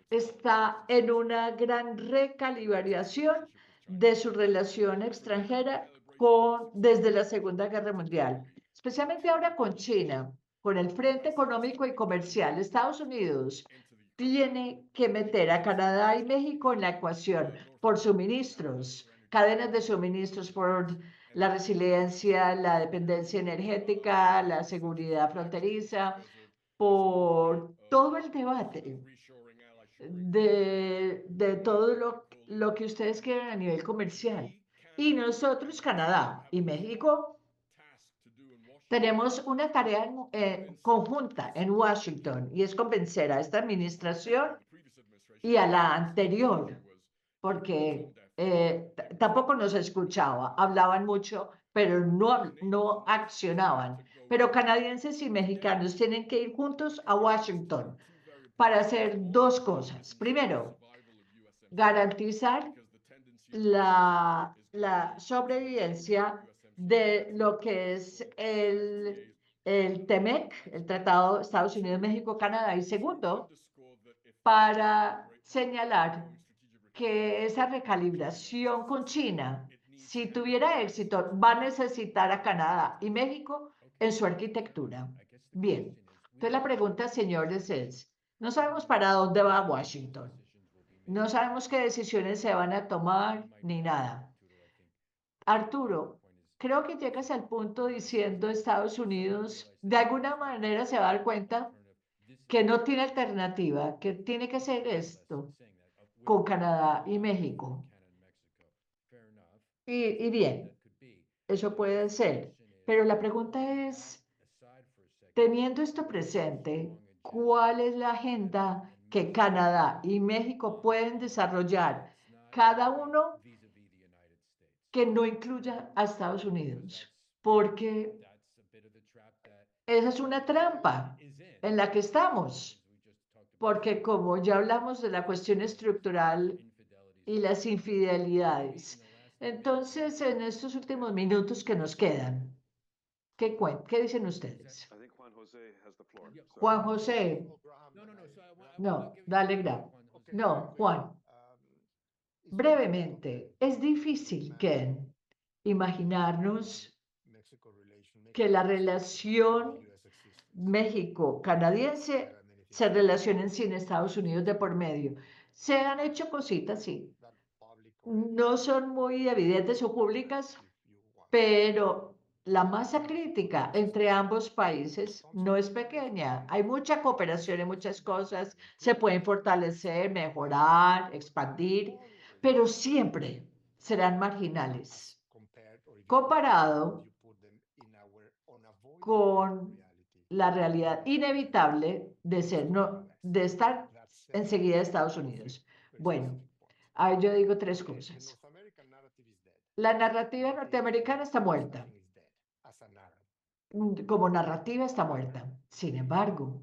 está en una gran recalibración de su relación extranjera desde la Segunda Guerra Mundial, especialmente ahora con China. con el Frente Económico y Comercial, Estados Unidos tiene que meter a Canadá y México en la ecuación por suministros, cadenas de suministros, por la resiliencia, la dependencia energética, la seguridad fronteriza, por todo el debate de todo lo que ustedes quieren a nivel comercial. Y nosotros, Canadá y México, tenemos una tarea conjunta en Washington y es convencer a esta administración y a la anterior, porque tampoco nos escuchaba, hablaban mucho, pero no accionaban. Pero canadienses y mexicanos tienen que ir juntos a Washington para hacer dos cosas. Primero, garantizar la sobrevivencia de lo que es el TEMEC, el Tratado Estados Unidos-México-Canadá. Y segundo, para señalar que esa recalibración con China, si tuviera éxito, va a necesitar a Canadá y México en su arquitectura. Bien, entonces la pregunta, señores, es, no sabemos para dónde va Washington, no sabemos qué decisiones se van a tomar ni nada. Arturo, creo que llegas al punto diciendo Estados Unidos, de alguna manera se va a dar cuenta que no tiene alternativa, que tiene que hacer esto con Canadá y México. Y bien, eso puede ser. Pero la pregunta es, teniendo esto presente, ¿cuál es la agenda que Canadá y México pueden desarrollar, cada uno que no incluya a Estados Unidos? Porque esa es una trampa en la que estamos. Porque como ya hablamos de la cuestión estructural y las infidelidades, entonces en estos últimos minutos que nos quedan, ¿qué dicen ustedes? Juan José, no, dale, no, Juan, brevemente, es difícil, Ken, imaginarnos que la relación México-canadiense se relacionen sin Estados Unidos de por medio. Se han hecho cositas, sí. No son muy evidentes o públicas, pero la masa crítica entre ambos países no es pequeña. Hay mucha cooperación en muchas cosas, se pueden fortalecer, mejorar, expandir, pero siempre serán marginales comparado con la realidad inevitable de ser, no, de estar enseguida de Estados Unidos. Bueno, ahí yo digo tres cosas. La narrativa norteamericana está muerta. Como narrativa está muerta. Sin embargo,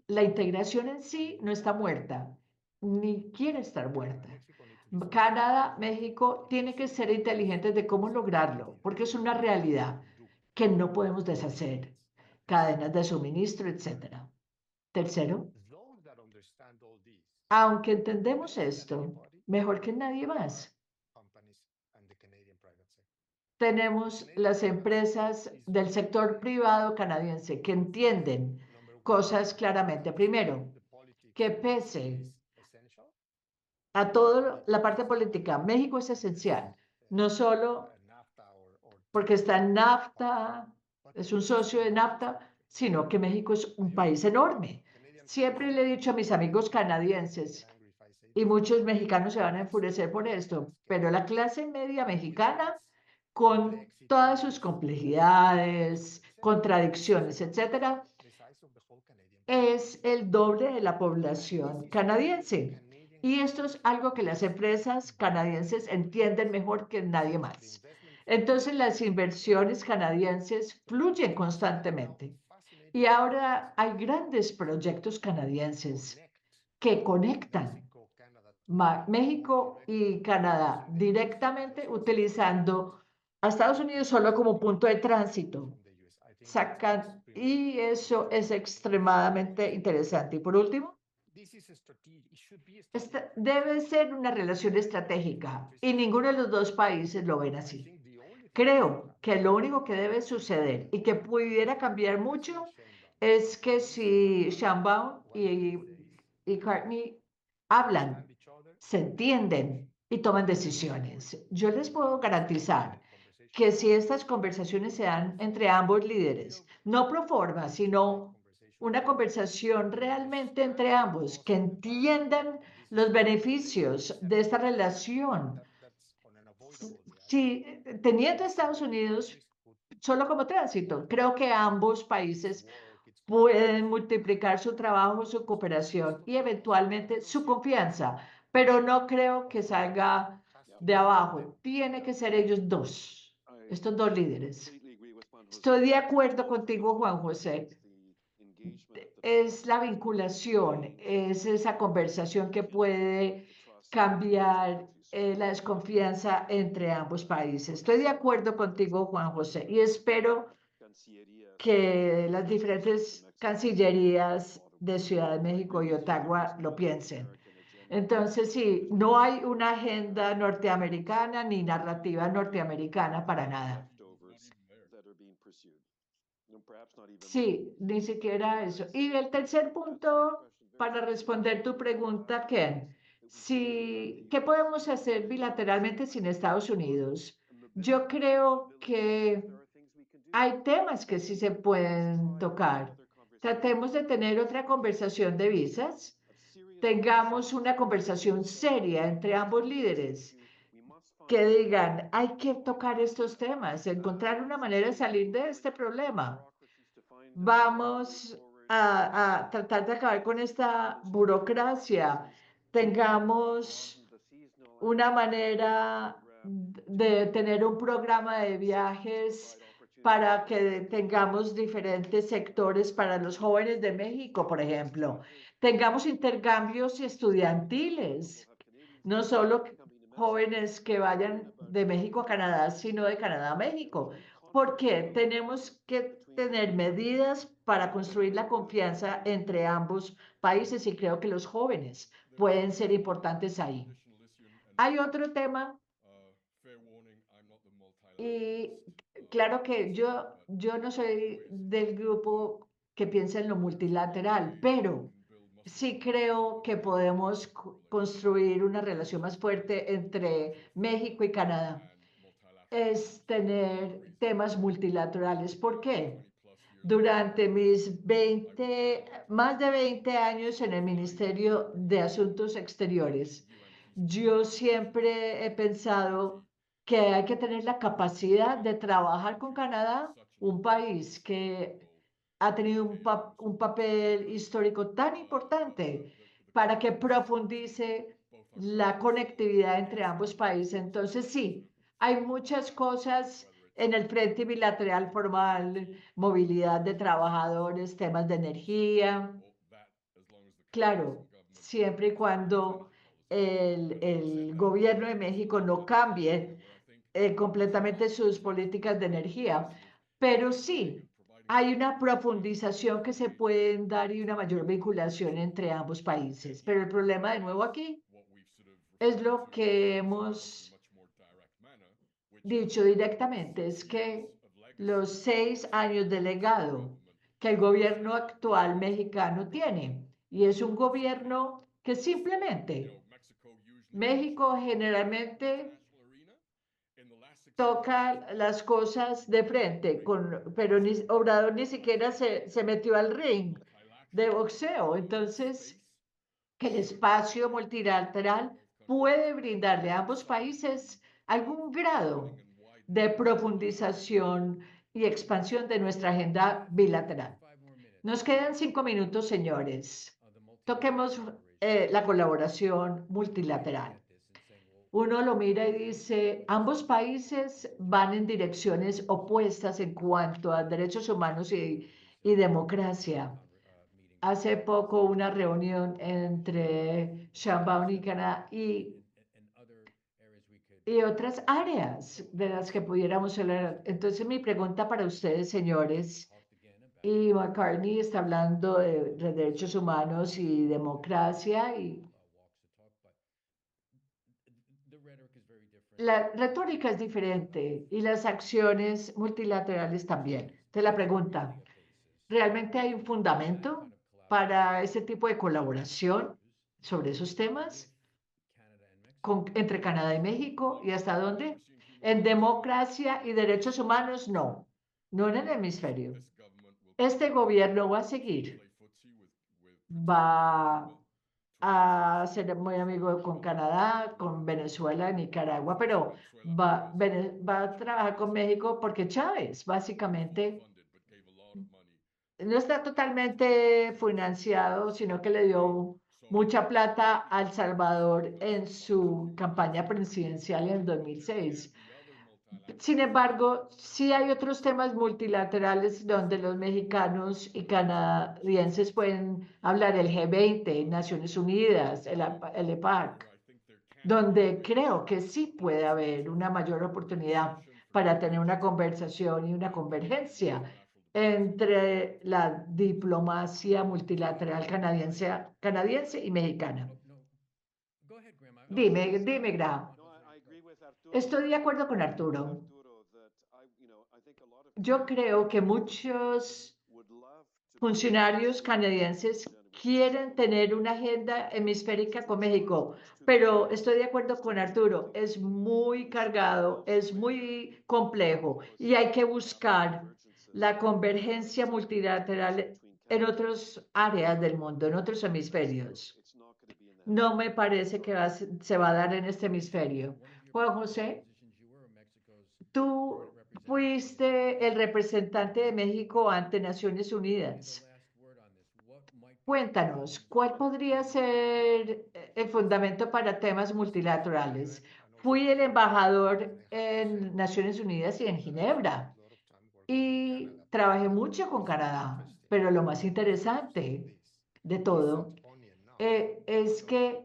la integración en sí no está muerta, ni quiere estar muerta. Canadá, México, tiene que ser inteligentes de cómo lograrlo, porque es una realidad que no podemos deshacer. Cadenas de suministro, etcétera. Tercero, aunque entendemos esto, mejor que nadie más, tenemos las empresas del sector privado canadiense que entienden cosas claramente. Primero, que pese a toda la parte política, México es esencial, no solo porque está en NAFTA, es un socio de NAFTA, sino que México es un país enorme. Siempre le he dicho a mis amigos canadienses, y muchos mexicanos se van a enfurecer por esto, pero la clase media mexicana, con todas sus complejidades, contradicciones, etcétera, es el doble de la población canadiense. Y esto es algo que las empresas canadienses entienden mejor que nadie más. Entonces, las inversiones canadienses fluyen constantemente. Y ahora hay grandes proyectos canadienses que conectan México y Canadá directamente utilizando a Estados Unidos solo como punto de tránsito. Y eso es extremadamente interesante. Y por último, esta debe ser una relación estratégica y ninguno de los dos países lo ven así. Creo que lo único que debe suceder y que pudiera cambiar mucho es que si Sheinbaum y Cartney hablan, se entienden y toman decisiones. Yo les puedo garantizar que si estas conversaciones se dan entre ambos líderes, no pro forma, sino una conversación realmente entre ambos, que entiendan los beneficios de esta relación. Si teniendo Estados Unidos solo como tránsito, creo que ambos países pueden multiplicar su trabajo, su cooperación y eventualmente su confianza, pero no creo que salga de abajo. Tiene que ser ellos dos, estos dos líderes. Estoy de acuerdo contigo, Juan José. Es la vinculación, es esa conversación que puede cambiar la desconfianza entre ambos países. Estoy de acuerdo contigo, Juan José, y espero que las diferentes cancillerías de Ciudad de México y Ottawa lo piensen. Entonces, sí, no hay una agenda norteamericana ni narrativa norteamericana para nada. Sí, ni siquiera eso. Y el tercer punto, para responder tu pregunta, Ken, si, ¿qué podemos hacer bilateralmente sin Estados Unidos? Yo creo que hay temas que sí se pueden tocar. Tratemos de tener otra conversación de visas. Tengamos una conversación seria entre ambos líderes que digan, hay que tocar estos temas, encontrar una manera de salir de este problema. Vamos a tratar de acabar con esta burocracia. Tengamos una manera de tener un programa de viajes para que tengamos diferentes sectores para los jóvenes de México, por ejemplo. Tengamos intercambios estudiantiles, no solo jóvenes que vayan de México a Canadá, sino de Canadá a México, porque tenemos que tener medidas para construir la confianza entre ambos países y creo que los jóvenes pueden ser importantes ahí. Hay otro tema y claro que yo no soy del grupo que piensa en lo multilateral, pero sí creo que podemos construir una relación más fuerte entre México y Canadá. Es tener temas multilaterales. ¿Por qué? Durante mis más de 20 años en el Ministerio de Asuntos Exteriores, yo siempre he pensado que hay que tener la capacidad de trabajar con Canadá, un país que ha tenido un papel histórico tan importante para que profundice la conectividad entre ambos países. Entonces, sí, hay muchas cosas en el frente bilateral formal, movilidad de trabajadores, temas de energía. Claro, siempre y cuando el gobierno de México no cambie completamente sus políticas de energía. Pero sí, hay una profundización que se pueden dar y una mayor vinculación entre ambos países. Pero el problema de nuevo aquí es lo que hemos dicho directamente, es que los 6 años de legado que el gobierno actual mexicano tiene, y es un gobierno que simplemente México generalmente toca las cosas de frente, pero Obrador ni siquiera se metió al ring de boxeo. Entonces, que el espacio multilateral puede brindarle a ambos países algún grado de profundización y expansión de nuestra agenda bilateral. Nos quedan 5 minutos, señores. Toquemos la colaboración multilateral. Uno lo mira y dice, ambos países van en direcciones opuestas en cuanto a derechos humanos y democracia. Hace poco una reunión entre Sheinbaum y Canadá y otras áreas de las que pudiéramos hablar. Entonces mi pregunta para ustedes, señores, y McCartney está hablando de derechos humanos y democracia, la retórica es diferente y las acciones multilaterales también. Te la pregunta, ¿realmente hay un fundamento para ese tipo de colaboración sobre esos temas entre Canadá y México? ¿Y hasta dónde? En democracia y derechos humanos, no, no en el hemisferio. Este gobierno va a seguir, va a ser muy amigo con Canadá, con Venezuela, Nicaragua, pero va a trabajar con México porque Chávez básicamente no está totalmente financiado, sino que le dio mucha plata a El Salvador en su campaña presidencial en el 2006. Sin embargo, sí hay otros temas multilaterales donde los mexicanos y canadienses pueden hablar, el G20, Naciones Unidas, el EPAC, donde creo que sí puede haber una mayor oportunidad para tener una conversación y una convergencia entre la diplomacia multilateral canadiense y mexicana. Dime, Graham. Estoy de acuerdo con Arturo. Yo creo que muchos funcionarios canadienses quieren tener una agenda hemisférica con México, pero estoy de acuerdo con Arturo, es muy cargado, es muy complejo y hay que buscar la convergencia multilateral en otras áreas del mundo, en otros hemisferios. No me parece que se va a dar en este hemisferio. Juan José, tú fuiste el representante de México ante Naciones Unidas. Cuéntanos, ¿cuál podría ser el fundamento para temas multilaterales? Fui el embajador en Naciones Unidas y en Ginebra y trabajé mucho con Canadá, pero lo más interesante de todo es que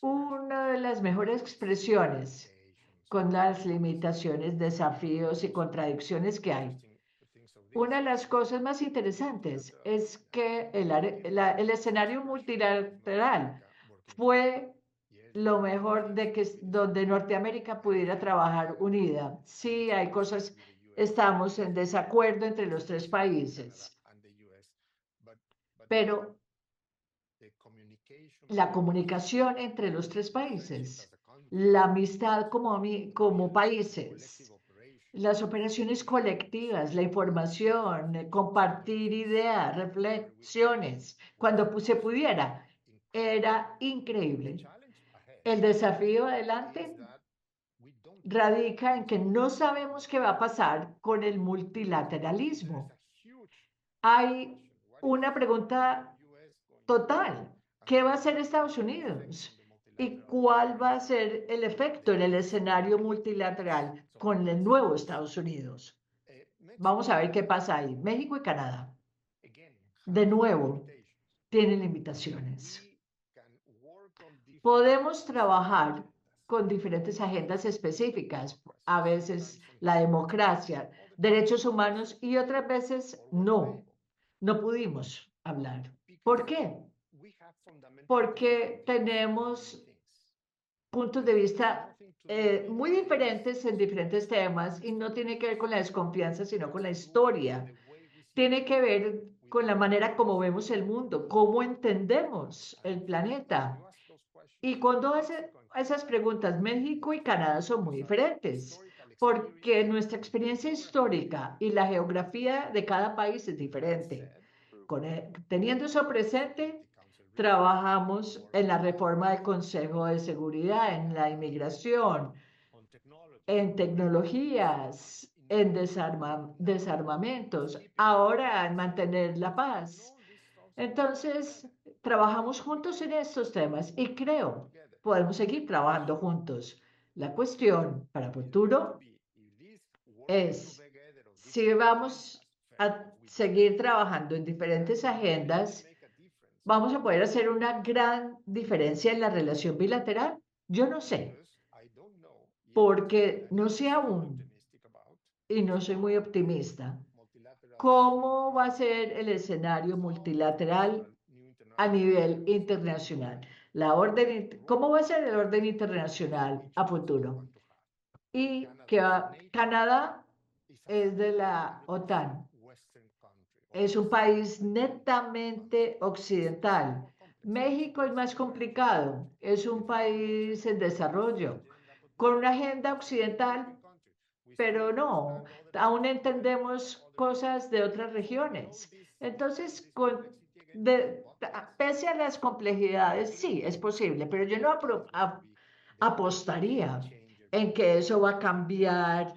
una de las mejores expresiones con las limitaciones, desafíos y contradicciones que hay. Una de las cosas más interesantes es que el escenario multilateral fue lo mejor de que donde Norteamérica pudiera trabajar unida. Sí, hay cosas, estamos en desacuerdo entre los tres países, pero la comunicación entre los tres países, la amistad como países, las operaciones colectivas, la información, compartir ideas, reflexiones, cuando se pudiera, era increíble. El desafío adelante radica en que no sabemos qué va a pasar con el multilateralismo. Hay una pregunta total. ¿Qué va a hacer Estados Unidos? ¿Y cuál va a ser el efecto en el escenario multilateral con el nuevo Estados Unidos? Vamos a ver qué pasa ahí. México y Canadá, de nuevo, tienen limitaciones. Podemos trabajar con diferentes agendas específicas, a veces la democracia, derechos humanos y otras veces no, no pudimos hablar. ¿Por qué? Porque tenemos puntos de vista muy diferentes en diferentes temas y no tiene que ver con la desconfianza, sino con la historia. Tiene que ver con la manera como vemos el mundo, cómo entendemos el planeta. Y cuando hace esas preguntas, México y Canadá son muy diferentes, porque nuestra experiencia histórica y la geografía de cada país es diferente. Teniendo eso presente, trabajamos en la reforma del Consejo de Seguridad, en la inmigración, en tecnologías, en desarmamentos, ahora en mantener la paz. Entonces, trabajamos juntos en estos temas y creo podemos seguir trabajando juntos. La cuestión para futuro es si vamos a seguir trabajando en diferentes agendas, vamos a poder hacer una gran diferencia en la relación bilateral. Yo no sé, porque no sé aún y no soy muy optimista. ¿Cómo va a ser el escenario multilateral a nivel internacional? ¿Cómo va a ser el orden internacional a futuro? y que Canadá es de la OTAN. Es un país netamente occidental. México es más complicado, es un país en desarrollo, con una agenda occidental, pero no, aún entendemos cosas de otras regiones. Entonces, pese a las complejidades, sí, es posible, pero yo no apostaría en que eso va a cambiar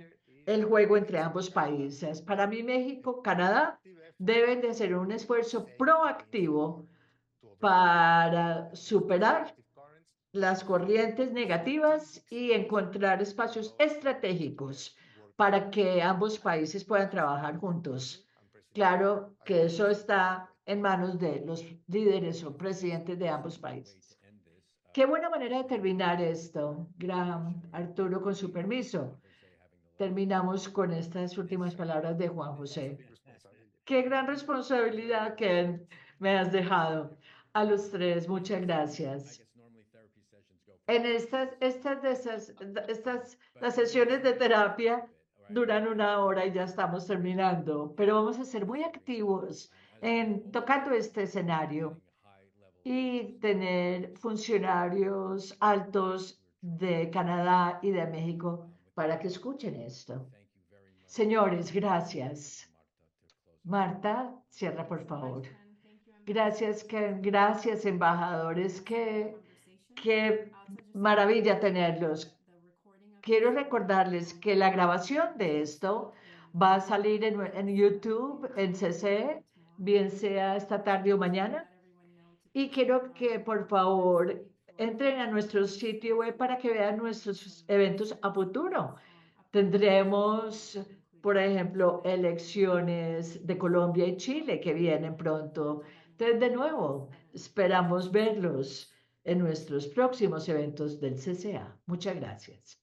el juego entre ambos países. Para mí, México, Canadá deben de hacer un esfuerzo proactivo para superar las corrientes negativas y encontrar espacios estratégicos para que ambos países puedan trabajar juntos. Claro que eso está en manos de los líderes o presidentes de ambos países. Qué buena manera de terminar esto, Graham, Arturo, con su permiso. Terminamos con estas últimas palabras de Juan José. Qué gran responsabilidad que me has dejado. A los tres, muchas gracias. En las sesiones de terapia duran 1 hora y ya estamos terminando, pero vamos a ser muy activos en tocando este escenario y tener funcionarios altos de Canadá y de México para que escuchen esto. Señores, gracias. Marta, cierra por favor. Gracias, Ken. Gracias, embajadores. Qué maravilla tenerlos. Quiero recordarles que la grabación de esto va a salir en YouTube, en CC, bien sea esta tarde o mañana. Y quiero que por favor entren a nuestro sitio web para que vean nuestros eventos a futuro. Tendremos, por ejemplo, elecciones de Colombia y Chile que vienen pronto. Entonces, de nuevo, esperamos verlos en nuestros próximos eventos del CCA. Muchas gracias.